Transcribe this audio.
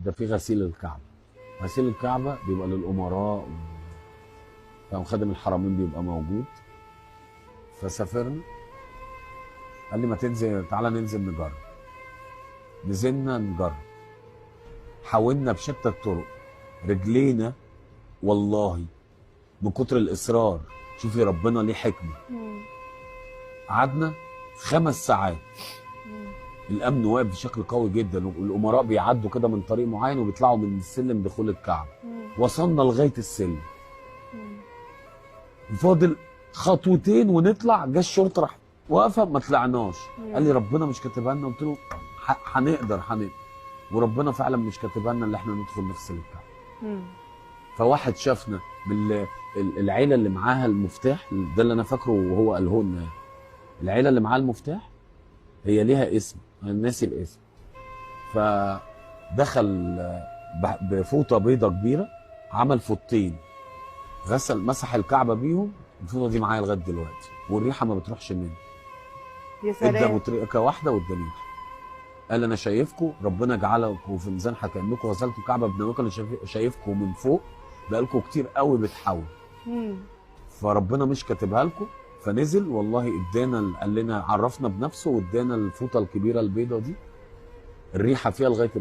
ده في غسيل الكعبه. غسيل الكعبه بيبقى للامراء خادم الحرمين بيبقى موجود. فسافرنا، قال لي ما تنزل، تعالى ننزل نجرب. نزلنا نجرب، حاولنا بشتى الطرق، رجلينا والله من كتر الاصرار، شوفي ربنا ليه حكمه. قعدنا 5 ساعات، الامن واقف بشكل قوي جدا، والامراء بيعدوا كده من طريق معين وبيطلعوا من السلم دخول الكعبه. وصلنا لغايه السلم، فاضل خطوتين ونطلع، جه الشرطه راح واقفه، ما طلعناش. قال لي ربنا مش كاتبها لنا. قلت له هنقدر. وربنا فعلا مش كاتبها لنا اللي احنا ندخل نغسل الكعبه. فواحد شافنا من العيله اللي معاها المفتاح، ده اللي انا فاكره وهو قاله لنا، العيله اللي معاها المفتاح هي ليها اسم، انا ناسي الاسم. فدخل بفوطه بيضه كبيره، عمل فوطتين، غسل مسح الكعبه بيهم. الفوطه دي معايا لغايه دلوقتي، والريحه ما بتروحش مني. يا سلام. ادى بطريقه واحده واداني واحده. قال انا شايفكم، ربنا جعلكم في ميزان حكمكم، غسلتوا الكعبه بنوكل، انا شايفكم من فوق بقالكم كتير قوي بتحاول. فربنا مش كاتبها لكم. فنزل والله ادانا، قال لنا عرفنا بنفسه وادانا الفوطه الكبيره البيضه دي، الريحه فيها لغايه